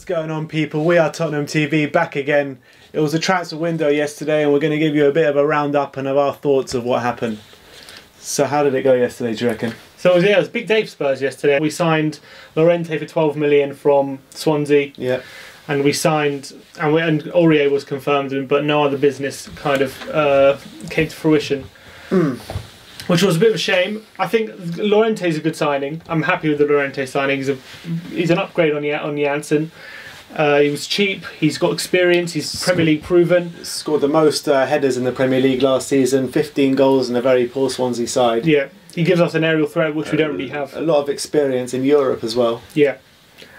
going on, people? We are Tottenham TV back again. It was a transfer window yesterday and we're going to give you a bit of a roundup and of our thoughts of what happened. So how did it go yesterday, do you reckon? So it was a big day for Spurs yesterday. We signed Llorente for 12 million from Swansea. Yeah. And we signed, and Aurier was confirmed, but no other business kind of came to fruition. Which was a bit of a shame. I think Llorente is a good signing. I'm happy with the Llorente signing. He's an upgrade on Janssen. He was cheap. He's got experience. He's Premier League proven. Scored the most headers in the Premier League last season. 15 goals in a very poor Swansea side. Yeah, he gives us an aerial threat which we don't really have. A lot of experience in Europe as well. Yeah,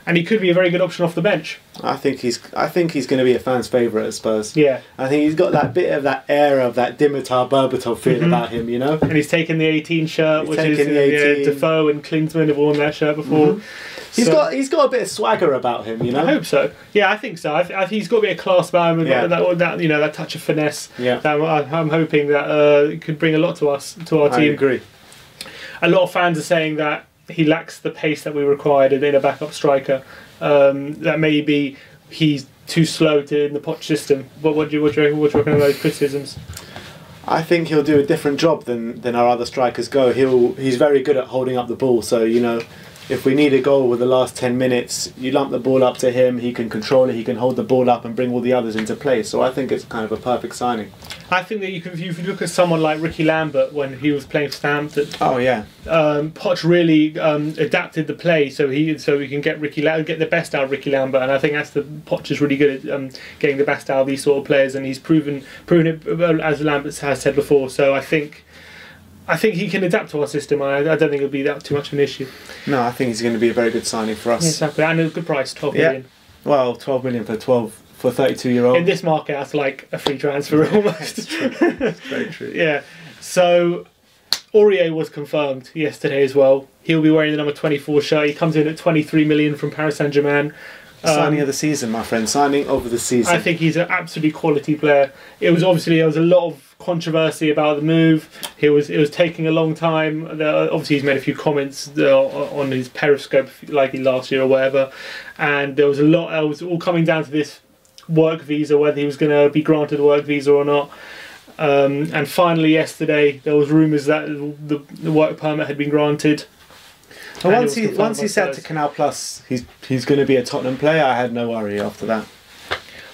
and he could be a very good option off the bench. I think he's going to be a fan's favourite at Spurs. Yeah, I think he's got that bit of that air of that Dimitar Berbatov feel about him, you know. And he's taken the 18 shirt, which is Defoe and Klinsmann have worn that shirt before. He's got a bit of swagger about him, you know. I hope so. Yeah, I think so. I think he's got a bit of class about him. That touch of finesse. Yeah, I'm hoping that it could bring a lot to us, to our team. I agree. A lot of fans are saying that he lacks the pace that we required in a backup striker. That maybe he's too slow in the Poch system. What do you reckon of those criticisms? I think he'll do a different job than our other strikers go. He's very good at holding up the ball. So you know, if we need a goal with the last 10 minutes, you lump the ball up to him. He can control it. He can hold the ball up and bring all the others into play. So I think it's kind of a perfect signing. I think that if you look at someone like Ricky Lambert when he was playing for Southampton. Oh yeah. Poch really adapted the play so we can get the best out of Ricky Lambert, and I think Poch is really good at getting the best out of these sort of players, and he's proven it as Lambert has said before. So I think he can adapt to our system. I don't think it'll be that too much of an issue. No, I think he's going to be a very good signing for us. Yeah, exactly, and a good price, 12 million. Well, 12 million for 32-year-old. In this market, that's like a free transfer almost. That's true. That's very true. Yeah. So Aurier was confirmed yesterday as well. He'll be wearing the number 24 shirt. He comes in at 23 million from Paris Saint-Germain. Signing of the season, my friend. Signing of the season. I think he's an absolutely quality player. There was a lot of controversy about the move. It was taking a long time. Obviously, he's made a few comments on his Periscope, like last year or whatever, and there was a lot. It was all coming down to this work visa, whether he was going to be granted a work visa or not. And finally, yesterday, there was rumours that the work permit had been granted. And once he said to Canal Plus he's going to be a Tottenham player, I had no worry after that.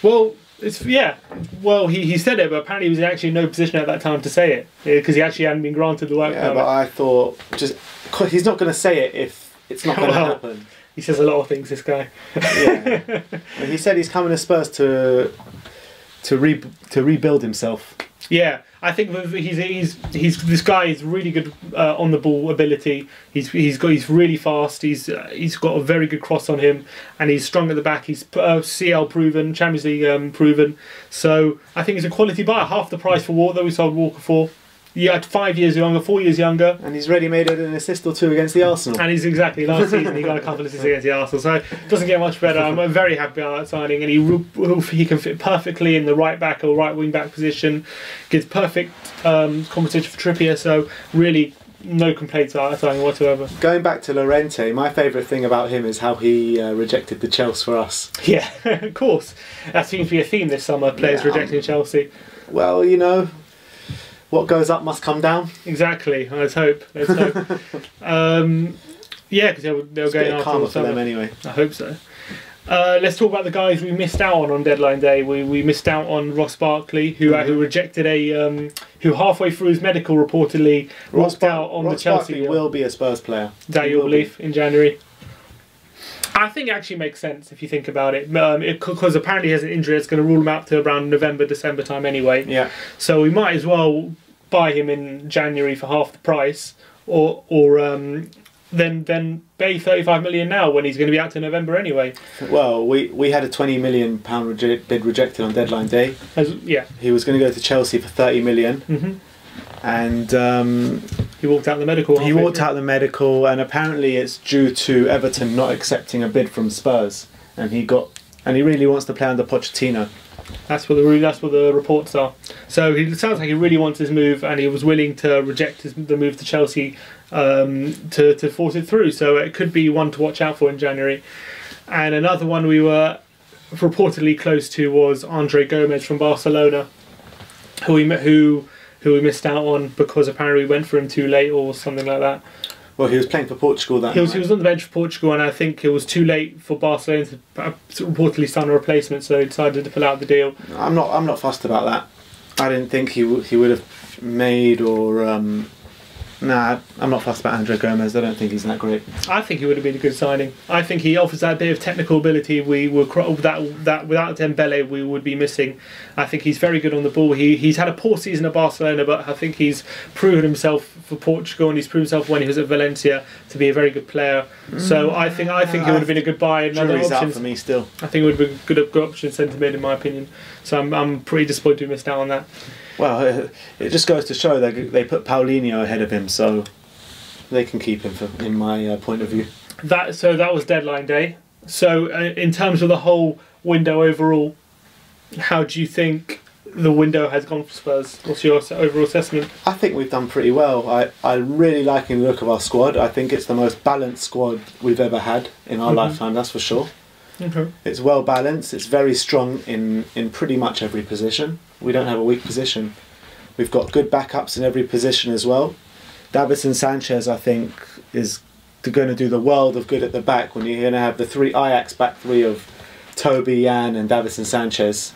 Well, he said it, but apparently he was actually in no position at that time to say it because he actually hadn't been granted the work permit. Yeah, but I thought he's not going to say it if it's not going to happen. He says a lot of things, this guy. Yeah, he said he's coming to Spurs to rebuild himself. Yeah, I think this guy is really good on the ball ability. He's really fast. He's got a very good cross on him, and he's strong at the back. He's CL proven, Champions League proven. So I think he's a quality buy. Half the price for Walker that we sold Walker for. Yeah, 4 years younger. And he's already made an assist or two against the Arsenal. And he's last season he got a couple of assists against the Arsenal. So it doesn't get much better. I'm very happy about that signing. And he can fit perfectly in the right back or right wing back position. Gives perfect competition for Trippier. So really no complaints about that signing whatsoever. Going back to Llorente, my favourite thing about him is how he rejected the Chelsea for us. Yeah, of course. That seems to be a theme this summer, players rejecting Chelsea. Well, you know, what goes up must come down. Exactly. Let's hope. Yeah, because they were going after karma for them anyway. I hope so. Let's talk about the guys we missed out on deadline day. We missed out on Ross Barkley, who rejected who halfway through his medical reportedly walked out on the Chelsea. Barkley will be a Spurs player. Is that your belief in January? I think it actually makes sense if you think about it, because apparently he has an injury that's going to rule him out to around November, December time anyway. Yeah. So we might as well buy him in January for half the price, or then pay 35 million now when he's going to be out to November anyway. Well, we had a £20 million bid rejected on deadline day. Yeah. He was going to go to Chelsea for 30 million. And he walked out the medical. He walked out the medical, and apparently it's due to Everton not accepting a bid from Spurs, and he really wants to play under Pochettino. That's what the reports are. So it sounds like he really wants his move, and he was willing to reject the move to Chelsea to force it through. So it could be one to watch out for in January. And another one we were reportedly close to was Andre Gomez from Barcelona, who we missed out on because apparently we went for him too late or something like that. Well, he was playing for Portugal that night. He was on the bench for Portugal, and I think it was too late for Barcelona to reportedly sign a replacement, so they decided to pull out the deal. I'm not fussed about that. I didn't think he would have made or. Nah, I'm not fussed about Andre Gomez. I don't think he's that great. I think he would have been a good signing. I think he offers that bit of technical ability we were that without Dembele we would be missing. I think he's very good on the ball. He's had a poor season at Barcelona, but I think he's proven himself for Portugal, and he's proven himself when he was at Valencia to be a very good player. So I think he would have been a good buy. Jury's out for me still. I think it would have been a good option sent him in my opinion. So I'm pretty disappointed we missed out on that. Well, it just goes to show they put Paulinho ahead of him, so they can keep him, in my point of view. That was deadline day. So in terms of the whole window overall, how do you think the window has gone for Spurs? What's your overall assessment? I think we've done pretty well. I'm really liking the look of our squad. I think it's the most balanced squad we've ever had in our lifetime, that's for sure. Okay. It's well balanced. It's very strong in pretty much every position. We don't have a weak position. We've got good backups in every position as well. Davinson Sanchez, I think, is going to do the world of good at the back when you're going to have the Ajax back three of Toby, Jan and Davinson Sanchez.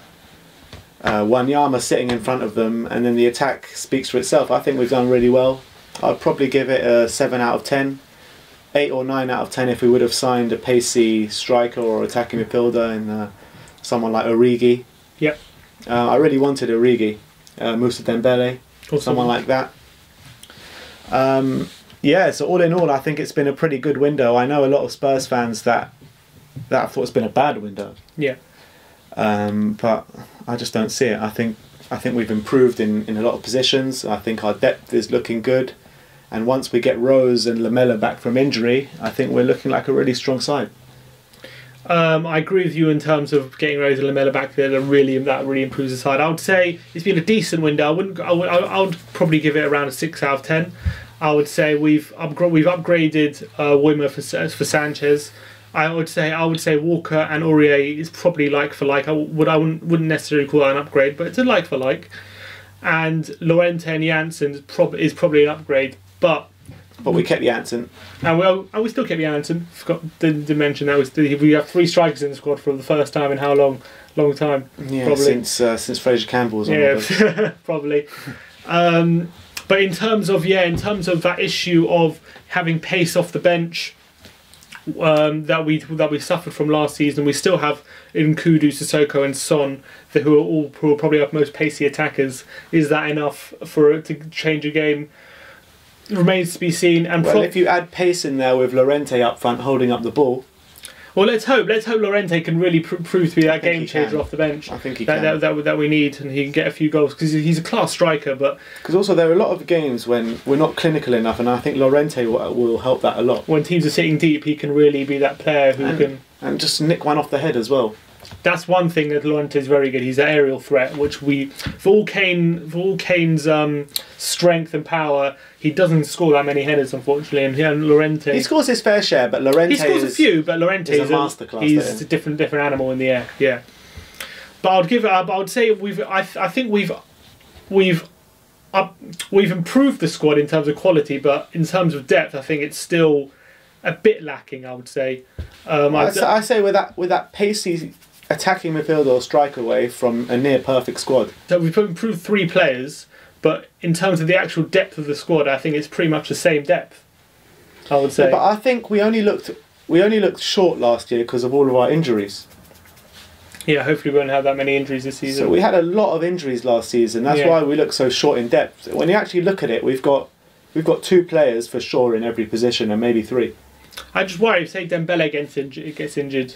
Wanyama sitting in front of them, and then the attack speaks for itself. I think we've done really well. I'd probably give it a 7 out of 10. 8 or 9 out of 10 if we would have signed a pacey striker or attacking midfielder and someone like Origi. Yep. I really wanted Origi, Moussa Dembele, Awesome. Someone like that. Yeah, so all in all, I think it's been a pretty good window. I know a lot of Spurs fans that thought it's been a bad window. Yeah. But I just don't see it. I think we've improved in a lot of positions. I think our depth is looking good. And once we get Rose and Lamela back from injury, I think we're looking like a really strong side. I agree with you in terms of getting Rose and Lamela back there. That really improves the side. I would say it's been a decent window. I would probably give it around a 6 out of 10. I would say we've upgraded Wimmer for Sanchez. I would say Walker and Aurier is probably like for like. I wouldn't necessarily call that an upgrade, but it's a like for like. And Llorente and Janssen is probably an upgrade. But we kept Janssen. And we still kept Janssen. Didn't mention that. We have 3 strikers in the squad for the first time in how long time? Yeah, probably. since Fraser Campbell was on the probably. But in terms of that issue of having pace off the bench that we suffered from last season, we still have Nkudu, Sissoko and Son, who are probably our most pacey attackers. Is that enough for it to change a game? Remains to be seen. And if you add pace in there with Llorente up front holding up the ball. Well, let's hope Llorente can really prove to be that game changer off the bench. I think he can. That we need, and he can get a few goals because he's a class striker. But because also there are a lot of games when we're not clinical enough, and I think Llorente will help that a lot. When teams are sitting deep, he can really be that player who can just nick one off the head as well. That's one thing that Llorente is very good. He's an aerial threat, which for all Kane's strength and power, he doesn't score that many headers, unfortunately. And Llorente, he scores his fair share, but Llorente a few. But Llorente is a masterclass. He's a different animal in the air. Yeah. But I would say I think we've improved the squad in terms of quality, but in terms of depth, I think it's still a bit lacking. I would say. I say with that pacey attacking midfielder or striker away from a near perfect squad. So we've improved 3 players, but in terms of the actual depth of the squad, I think it's pretty much the same depth. I would say. Yeah, but I think we only looked short last year because of all of our injuries. Yeah, hopefully we won't have that many injuries this season. So we had a lot of injuries last season. That's why we look so short in depth. When you actually look at it, we've got 2 players for sure in every position, and maybe 3. I just worry if say Dembele gets injured.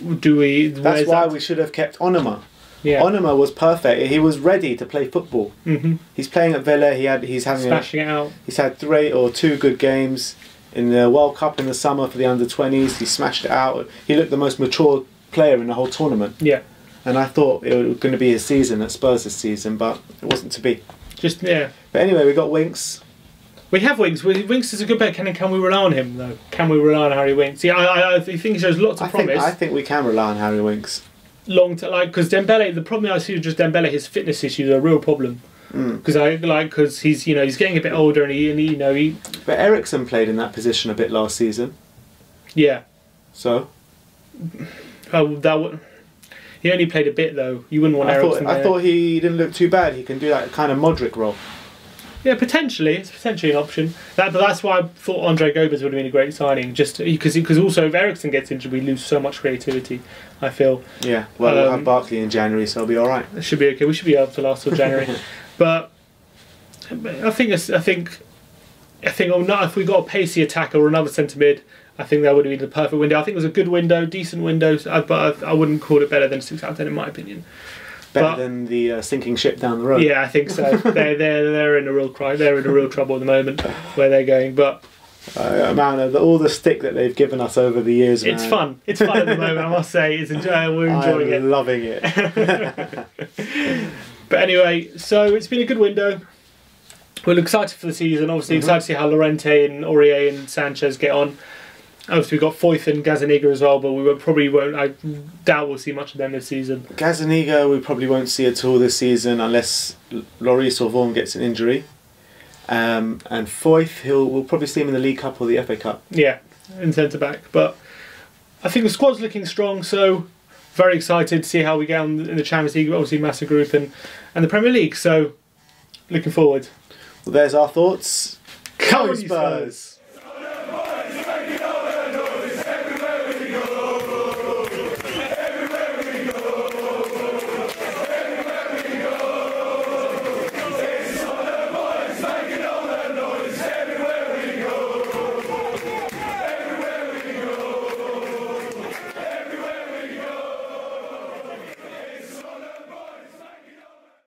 That's why we should have kept Onuma. Yeah. Onuma was perfect. He was ready to play football. Mm-hmm. He's playing at Villa. He's smashing it out. He's had 3 or 2 good games in the World Cup in the summer for the under-20s. He smashed it out. He looked the most mature player in the whole tournament. Yeah. And I thought it was going to be his season at Spurs this season, but it wasn't to be. But anyway, we got Winks. We have Winks. Winks is a good player. Can we rely on him, though? Can we rely on Harry Winks? Yeah, I think he shows lots of promise. I think we can rely on Harry Winks. because Dembele. The problem I see with just Dembele, his fitness issues are a real problem. Because he's he's getting a bit older and he. But Eriksen played in that position a bit last season. Yeah. So. He only played a bit though. You wouldn't want Eriksen there. I thought he didn't look too bad. He can do that kind of Modric role. Yeah, potentially. It's potentially an option. But that's why I thought Andre Gomes would have been a great signing. Just because also if Eriksen gets injured, we lose so much creativity, I feel. Yeah, well, we'll have Barkley in January, so it'll be all right. It should be okay. We should be able to last till January. But I think if we got a pacey attacker or another centre mid, I think that would have been the perfect window. I think it was a good window, decent window, but I wouldn't call it better than 6 out of 10 in my opinion. Better than the sinking ship down the road. Yeah, I think so. they're in a real They're in a real trouble at the moment where they're going. But man, all the stick that they've given us over the years, man. It's fun. It's fun at the moment. I must say, we're enjoying I'm loving it. But anyway, so it's been a good window. We're excited for the season. Obviously, excited to see how Llorente and Aurier and Sanchez get on. Obviously, we've got Foyth and Gazaniga as well, but we probably won't. I doubt we'll see much of them this season. Gazaniga, we probably won't see at all this season unless Lloris or Vaughan gets an injury. And Foyth, we'll probably see him in the League Cup or the FA Cup. Yeah, in centre back. But I think the squad's looking strong, so very excited to see how we get on in the Champions League, obviously massive group, and the Premier League. So looking forward. Well, there's our thoughts. Come on, Spurs!